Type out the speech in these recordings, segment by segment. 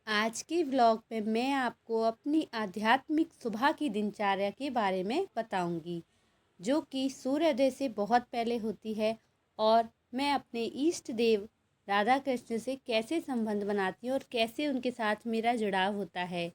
आज के व्लॉग में मैं आपको अपनी आध्यात्मिक सुबह की दिनचर्या के बारे में बताऊंगी, जो कि सूर्योदय से बहुत पहले होती है। और मैं अपने इष्ट देव राधा कृष्ण से कैसे संबंध बनाती हूँ और कैसे उनके साथ मेरा जुड़ाव होता है।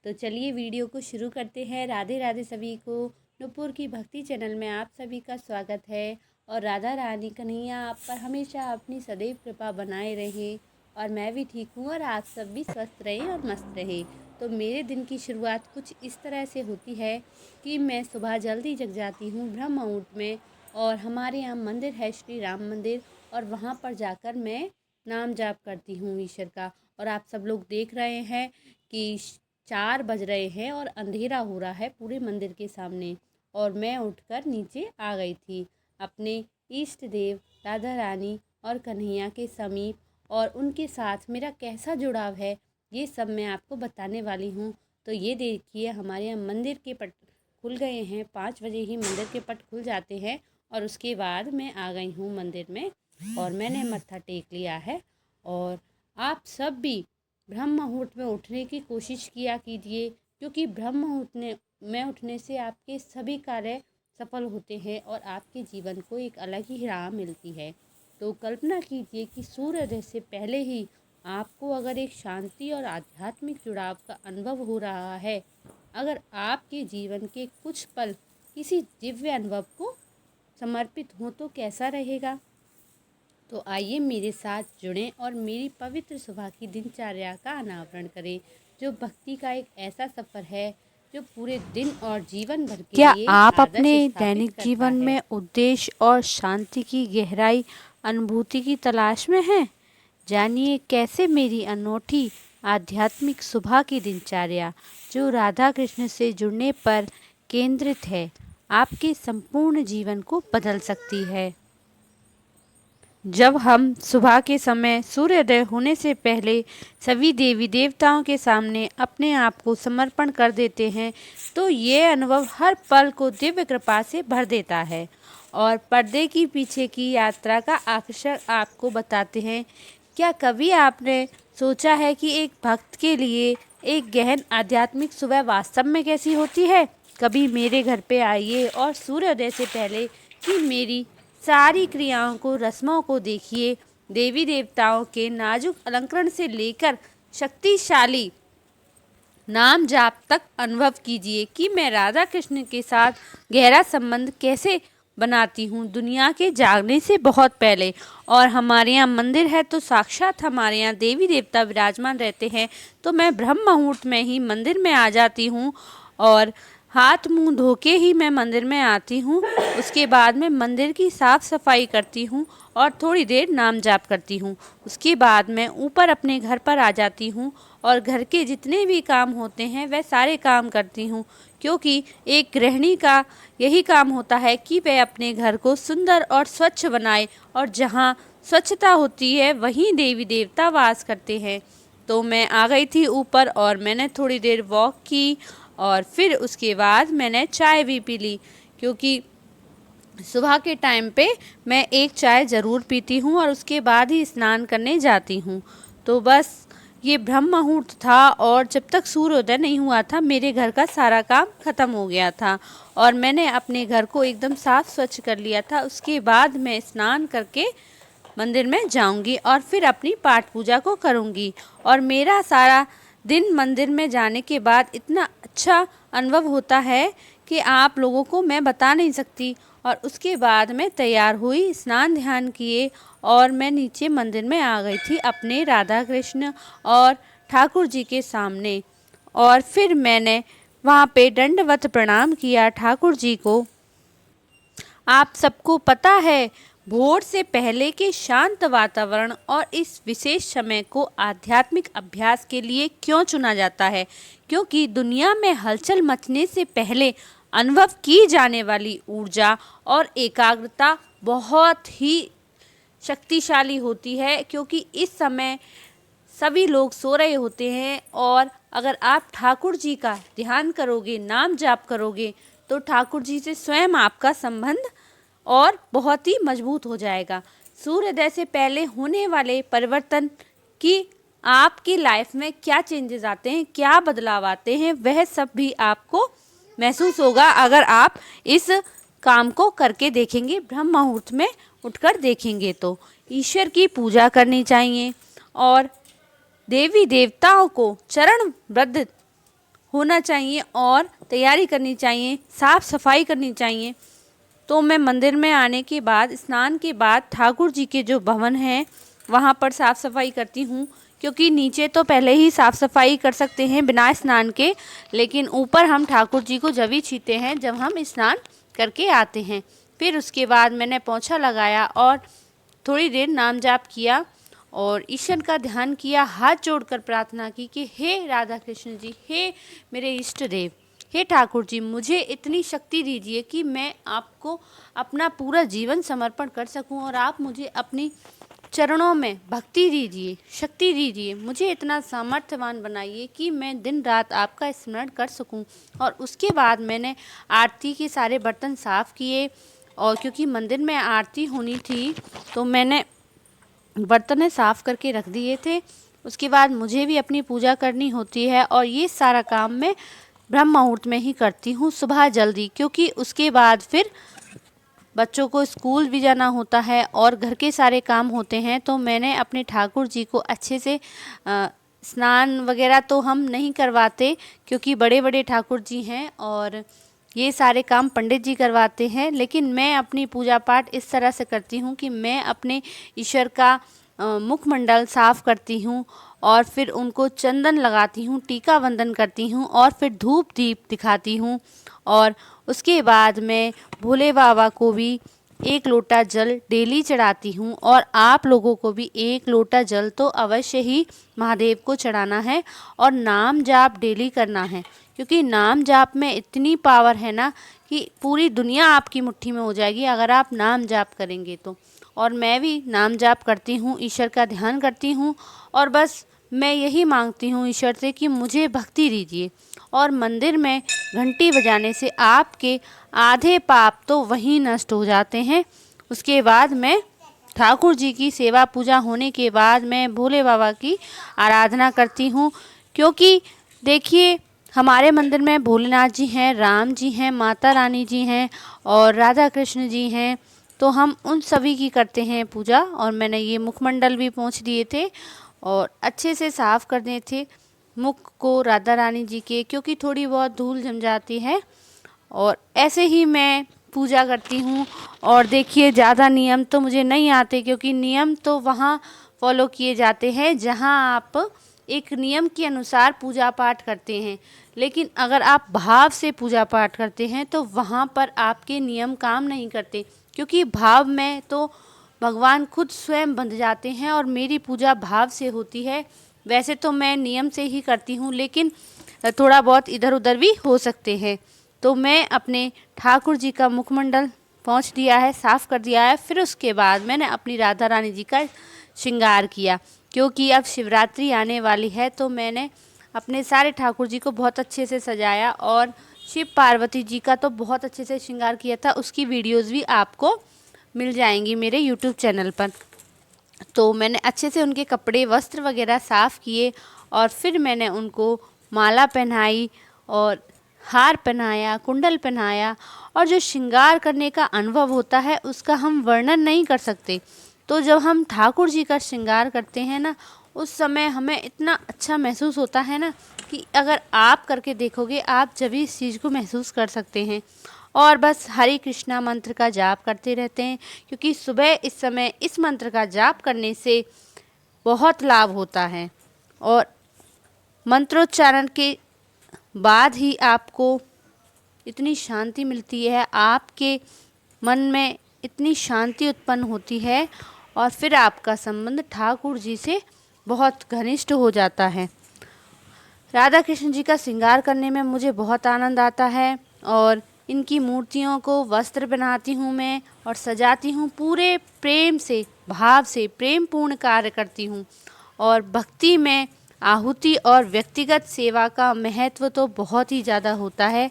तो चलिए वीडियो को शुरू करते हैं। राधे राधे सभी को। नुपुर की भक्ति चैनल में आप सभी का स्वागत है। और राधा रानी कन्हैया आप पर हमेशा अपनी सदैव कृपा बनाए रहें। और मैं भी ठीक हूँ और आप सब भी स्वस्थ रहें और मस्त रहें। तो मेरे दिन की शुरुआत कुछ इस तरह से होती है कि मैं सुबह जल्दी जग जाती हूँ ब्रह्म मुहूर्त में। और हमारे यहाँ मंदिर है श्री राम मंदिर, और वहाँ पर जाकर मैं नाम जाप करती हूँ ईश्वर का। और आप सब लोग देख रहे हैं कि 4 बज रहे हैं और अंधेरा हो रहा है पूरे मंदिर के सामने। और मैं उठकर नीचे आ गई थी अपने इष्ट देव राधा रानी और कन्हैया के समीप। और उनके साथ मेरा कैसा जुड़ाव है ये सब मैं आपको बताने वाली हूँ। तो ये देखिए, हमारे यहाँ मंदिर के पट खुल गए हैं। 5 बजे ही मंदिर के पट खुल जाते हैं। और उसके बाद मैं आ गई हूँ मंदिर में और मैंने मत्था टेक लिया है। और आप सब भी ब्रह्म मुहूर्त में उठने की कोशिश किया कीजिए, क्योंकि ब्रह्म मुहूर्त में उठने से आपके सभी कार्य सफल होते हैं और आपके जीवन को एक अलग ही राह मिलती है। तो कल्पना कीजिए कि सूर्योदय से पहले ही आपको अगर एक शांति और आध्यात्मिक जुड़ाव का अनुभव हो रहा है, अगर आपके जीवन के कुछ पल किसी दिव्य अनुभव को समर्पित हों तो कैसा रहेगा। तो आइए मेरे साथ जुड़ें और मेरी पवित्र सुबह की दिनचर्या का अनावरण करें, जो भक्ति का एक ऐसा सफ़र है जो पूरे दिन और जीवन भर के क्या लिए आप अपने आदर्श स्थापित दैनिक करता जीवन है। में उद्देश्य और शांति की गहराई अनुभूति की तलाश में हैं? जानिए कैसे मेरी अनोखी आध्यात्मिक सुबह की दिनचर्या, जो राधा कृष्ण से जुड़ने पर केंद्रित है, आपके संपूर्ण जीवन को बदल सकती है। जब हम सुबह के समय सूर्योदय होने से पहले सभी देवी देवताओं के सामने अपने आप को समर्पण कर देते हैं, तो ये अनुभव हर पल को दिव्य कृपा से भर देता है और पर्दे की पीछे की यात्रा का आकर्षण आपको बताते हैं। क्या कभी आपने सोचा है कि एक भक्त के लिए एक गहन आध्यात्मिक सुबह वास्तव में कैसी होती है? कभी मेरे घर पे आइए और सूर्योदय से पहले की मेरी सारी क्रियाओं को, रस्मों को देखिए। देवी देवताओं के नाजुक अलंकरण से लेकर शक्तिशाली नाम जाप तक अनुभव कीजिए कि मैं राधा कृष्ण के साथ गहरा संबंध कैसे बनाती हूँ, दुनिया के जागने से बहुत पहले। और हमारे यहाँ मंदिर है तो साक्षात हमारे यहाँ देवी देवता विराजमान रहते हैं। तो मैं ब्रह्म मुहूर्त में ही मंदिर में आ जाती हूँ और हाथ मुंह धो के ही मैं मंदिर में आती हूँ। उसके बाद मैं मंदिर की साफ़ सफाई करती हूँ और थोड़ी देर नाम जाप करती हूँ। उसके बाद मैं ऊपर अपने घर पर आ जाती हूँ और घर के जितने भी काम होते हैं वह सारे काम करती हूँ, क्योंकि एक गृहिणी का यही काम होता है कि वह अपने घर को सुंदर और स्वच्छ बनाए। और जहाँ स्वच्छता होती है वहीं देवी देवता वास करते हैं। तो मैं आ गई थी ऊपर और मैंने थोड़ी देर वॉक की और फिर उसके बाद मैंने चाय भी पी ली, क्योंकि सुबह के टाइम पे मैं एक चाय ज़रूर पीती हूँ और उसके बाद ही स्नान करने जाती हूँ। तो बस ये ब्रह्म मुहूर्त था और जब तक सूर्योदय नहीं हुआ था मेरे घर का सारा काम ख़त्म हो गया था और मैंने अपने घर को एकदम साफ़ स्वच्छ कर लिया था। उसके बाद मैं स्नान करके मंदिर में जाऊंगी और फिर अपनी पाठ पूजा को करूंगी। और मेरा सारा दिन मंदिर में जाने के बाद इतना अच्छा अनुभव होता है कि आप लोगों को मैं बता नहीं सकती। और उसके बाद मैं तैयार हुई, स्नान ध्यान किए और मैं नीचे मंदिर में आ गई थी अपने राधा कृष्ण और ठाकुर जी के सामने। और फिर मैंने वहाँ पे दंडवत प्रणाम किया ठाकुर जी को। आप सबको पता है, भोर से पहले के शांत वातावरण और इस विशेष समय को आध्यात्मिक अभ्यास के लिए क्यों चुना जाता है? क्योंकि दुनिया में हलचल मचने से पहले अनुभव की जाने वाली ऊर्जा और एकाग्रता बहुत ही शक्तिशाली होती है, क्योंकि इस समय सभी लोग सो रहे होते हैं। और अगर आप ठाकुर जी का ध्यान करोगे, नाम जाप करोगे, तो ठाकुर जी से स्वयं आपका संबंध और बहुत ही मजबूत हो जाएगा। सूर्योदय से पहले होने वाले परिवर्तन की आपकी लाइफ में क्या चेंजेस आते हैं, क्या बदलाव आते हैं, वह सब भी आपको महसूस होगा अगर आप इस काम को करके देखेंगे, ब्रह्म मुहूर्त में उठकर देखेंगे। तो ईश्वर की पूजा करनी चाहिए और देवी देवताओं को चरणबद्ध होना चाहिए और तैयारी करनी चाहिए, साफ सफाई करनी चाहिए। तो मैं मंदिर में आने के बाद, स्नान के बाद ठाकुर जी के जो भवन हैं वहाँ पर साफ़ सफाई करती हूँ, क्योंकि नीचे तो पहले ही साफ़ सफाई कर सकते हैं बिना स्नान के, लेकिन ऊपर हम ठाकुर जी को जब ही छीते हैं जब हम स्नान करके आते हैं। फिर उसके बाद मैंने पोंछा लगाया और थोड़ी देर नाम जाप किया और ईश्वर का ध्यान किया, हाथ जोड़कर प्रार्थना की कि हे राधा कृष्ण जी, हे मेरे इष्ट देव, हे ठाकुर जी, मुझे इतनी शक्ति दीजिए कि मैं आपको अपना पूरा जीवन समर्पण कर सकूं और आप मुझे अपनी चरणों में भक्ति दीजिए, शक्ति दीजिए, मुझे इतना सामर्थ्यवान बनाइए कि मैं दिन रात आपका स्मरण कर सकूं। और उसके बाद मैंने आरती के सारे बर्तन साफ़ किए और क्योंकि मंदिर में आरती होनी थी तो मैंने बर्तन साफ़ करके रख दिए थे। उसके बाद मुझे भी अपनी पूजा करनी होती है और ये सारा काम मैं ब्रह्म मुहूर्त में ही करती हूँ, सुबह जल्दी, क्योंकि उसके बाद फिर बच्चों को स्कूल भी जाना होता है और घर के सारे काम होते हैं। तो मैंने अपने ठाकुर जी को अच्छे से स्नान वगैरह तो हम नहीं करवाते, क्योंकि बड़े बड़े ठाकुर जी हैं और ये सारे काम पंडित जी करवाते हैं, लेकिन मैं अपनी पूजा पाठ इस तरह से करती हूँ कि मैं अपने ईश्वर का मुखमंडल साफ़ करती हूँ और फिर उनको चंदन लगाती हूँ, टीका बंधन करती हूँ और फिर धूप दीप दिखाती हूँ। और उसके बाद मैं भोले बाबा को भी 1 लोटा जल डेली चढ़ाती हूँ और आप लोगों को भी 1 लोटा जल तो अवश्य ही महादेव को चढ़ाना है और नाम जाप डेली करना है, क्योंकि नाम जाप में इतनी पावर है ना कि पूरी दुनिया आपकी मुट्ठी में हो जाएगी अगर आप नाम जाप करेंगे तो। और मैं भी नाम जाप करती हूँ, ईश्वर का ध्यान करती हूँ और बस मैं यही मांगती हूँ ईश्वर से कि मुझे भक्ति दीजिए। और मंदिर में घंटी बजाने से आपके आधे पाप तो वहीं नष्ट हो जाते हैं। उसके बाद मैं ठाकुर जी की सेवा पूजा होने के बाद मैं भोले बाबा की आराधना करती हूँ, क्योंकि देखिए हमारे मंदिर में भोलेनाथ जी हैं, राम जी हैं, माता रानी जी हैं और राधा कृष्ण जी हैं। तो हम उन सभी की करते हैं पूजा। और मैंने ये मुखमंडल भी पोंछ दिए थे और अच्छे से साफ़ करने थे मुख को राधा रानी जी के, क्योंकि थोड़ी बहुत धूल जम जाती है। और ऐसे ही मैं पूजा करती हूँ। और देखिए ज़्यादा नियम तो मुझे नहीं आते, क्योंकि नियम तो वहाँ फॉलो किए जाते हैं जहाँ आप एक नियम के अनुसार पूजा पाठ करते हैं, लेकिन अगर आप भाव से पूजा पाठ करते हैं तो वहाँ पर आपके नियम काम नहीं करते, क्योंकि भाव में तो भगवान खुद स्वयं बंध जाते हैं और मेरी पूजा भाव से होती है। वैसे तो मैं नियम से ही करती हूँ, लेकिन थोड़ा बहुत इधर उधर भी हो सकते हैं। तो मैं अपने ठाकुर जी का मुखमंडल पोंछ दिया है, साफ़ कर दिया है। फिर उसके बाद मैंने अपनी राधा रानी जी का श्रृंगार किया, क्योंकि अब शिवरात्रि आने वाली है। तो मैंने अपने सारे ठाकुर जी को बहुत अच्छे से सजाया और शिव पार्वती जी का तो बहुत अच्छे से श्रृंगार किया था। उसकी वीडियोज़ भी आपको मिल जाएंगी मेरे यूट्यूब चैनल पर। तो मैंने अच्छे से उनके कपड़े वस्त्र वगैरह साफ़ किए और फिर मैंने उनको माला पहनाई और हार पहनाया, कुंडल पहनाया। और जो श्रृंगार करने का अनुभव होता है उसका हम वर्णन नहीं कर सकते। तो जब हम ठाकुर जी का श्रृंगार करते हैं ना, उस समय हमें इतना अच्छा महसूस होता है ना कि अगर आप करके देखोगे आप जब इस चीज़ को महसूस कर सकते हैं। और बस हरे कृष्णा मंत्र का जाप करते रहते हैं, क्योंकि सुबह इस समय इस मंत्र का जाप करने से बहुत लाभ होता है। और मंत्रोच्चारण के बाद ही आपको इतनी शांति मिलती है, आपके मन में इतनी शांति उत्पन्न होती है और फिर आपका संबंध ठाकुर जी से बहुत घनिष्ठ हो जाता है। राधा कृष्ण जी का श्रृंगार करने में मुझे बहुत आनंद आता है और इनकी मूर्तियों को वस्त्र बनाती हूँ मैं और सजाती हूँ, पूरे प्रेम से, भाव से, प्रेम पूर्ण कार्य करती हूँ। और भक्ति में आहुति और व्यक्तिगत सेवा का महत्व तो बहुत ही ज़्यादा होता है।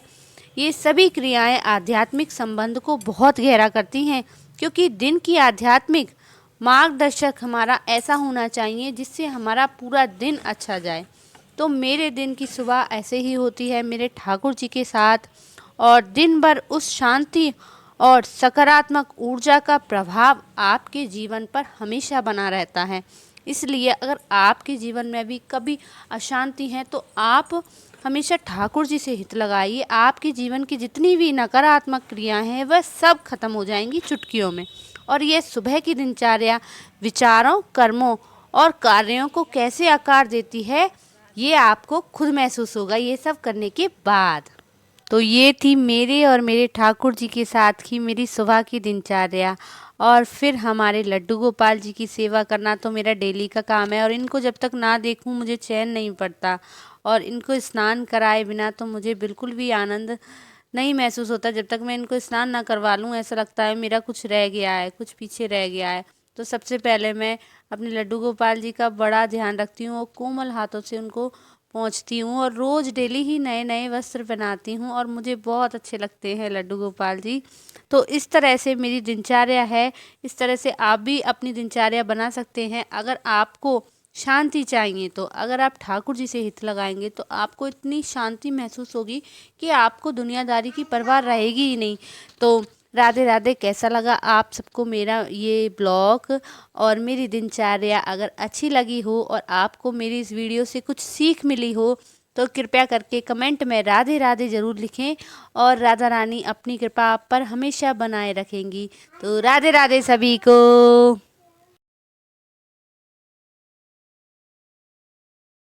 ये सभी क्रियाएं आध्यात्मिक संबंध को बहुत गहरा करती हैं, क्योंकि दिन की आध्यात्मिक मार्गदर्शक हमारा ऐसा होना चाहिए जिससे हमारा पूरा दिन अच्छा जाए। तो मेरे दिन की सुबह ऐसे ही होती है मेरे ठाकुर जी के साथ, और दिन भर उस शांति और सकारात्मक ऊर्जा का प्रभाव आपके जीवन पर हमेशा बना रहता है। इसलिए अगर आपके जीवन में भी कभी अशांति है तो आप हमेशा ठाकुर जी से हित लगाइए। आपके जीवन की जितनी भी नकारात्मक क्रियाएं हैं वह सब खत्म हो जाएंगी चुटकियों में। और ये सुबह की दिनचर्या विचारों, कर्मों और कार्यों को कैसे आकार देती है ये आपको खुद महसूस होगा ये सब करने के बाद। तो ये थी मेरे और मेरे ठाकुर जी के साथ की मेरी सुबह की दिनचर्या। और फिर हमारे लड्डू गोपाल जी की सेवा करना तो मेरा डेली का काम है, और इनको जब तक ना देखूं मुझे चैन नहीं पड़ता। और इनको स्नान कराए बिना तो मुझे बिल्कुल भी आनंद नहीं महसूस होता। जब तक मैं इनको स्नान ना करवा लूँ ऐसा लगता है मेरा कुछ रह गया है, कुछ पीछे रह गया है। तो सबसे पहले मैं अपने लड्डू गोपाल जी का बड़ा ध्यान रखती हूँ और कोमल हाथों से उनको पहुँचती हूँ, और रोज़ डेली ही नए नए वस्त्र पहनाती हूँ, और मुझे बहुत अच्छे लगते हैं लड्डू गोपाल जी। तो इस तरह से मेरी दिनचर्या है। इस तरह से आप भी अपनी दिनचर्या बना सकते हैं। अगर आपको शांति चाहिए तो अगर आप ठाकुर जी से हित लगाएंगे तो आपको इतनी शांति महसूस होगी कि आपको दुनियादारी की परवाह रहेगी ही नहीं। तो राधे राधे। कैसा लगा आप सबको मेरा ये ब्लॉग और मेरी दिनचर्या? अगर अच्छी लगी हो और आपको मेरी इस वीडियो से कुछ सीख मिली हो तो कृपया करके कमेंट में राधे राधे ज़रूर लिखें, और राधा रानी अपनी कृपा आप पर हमेशा बनाए रखेंगी। तो राधे राधे सभी को।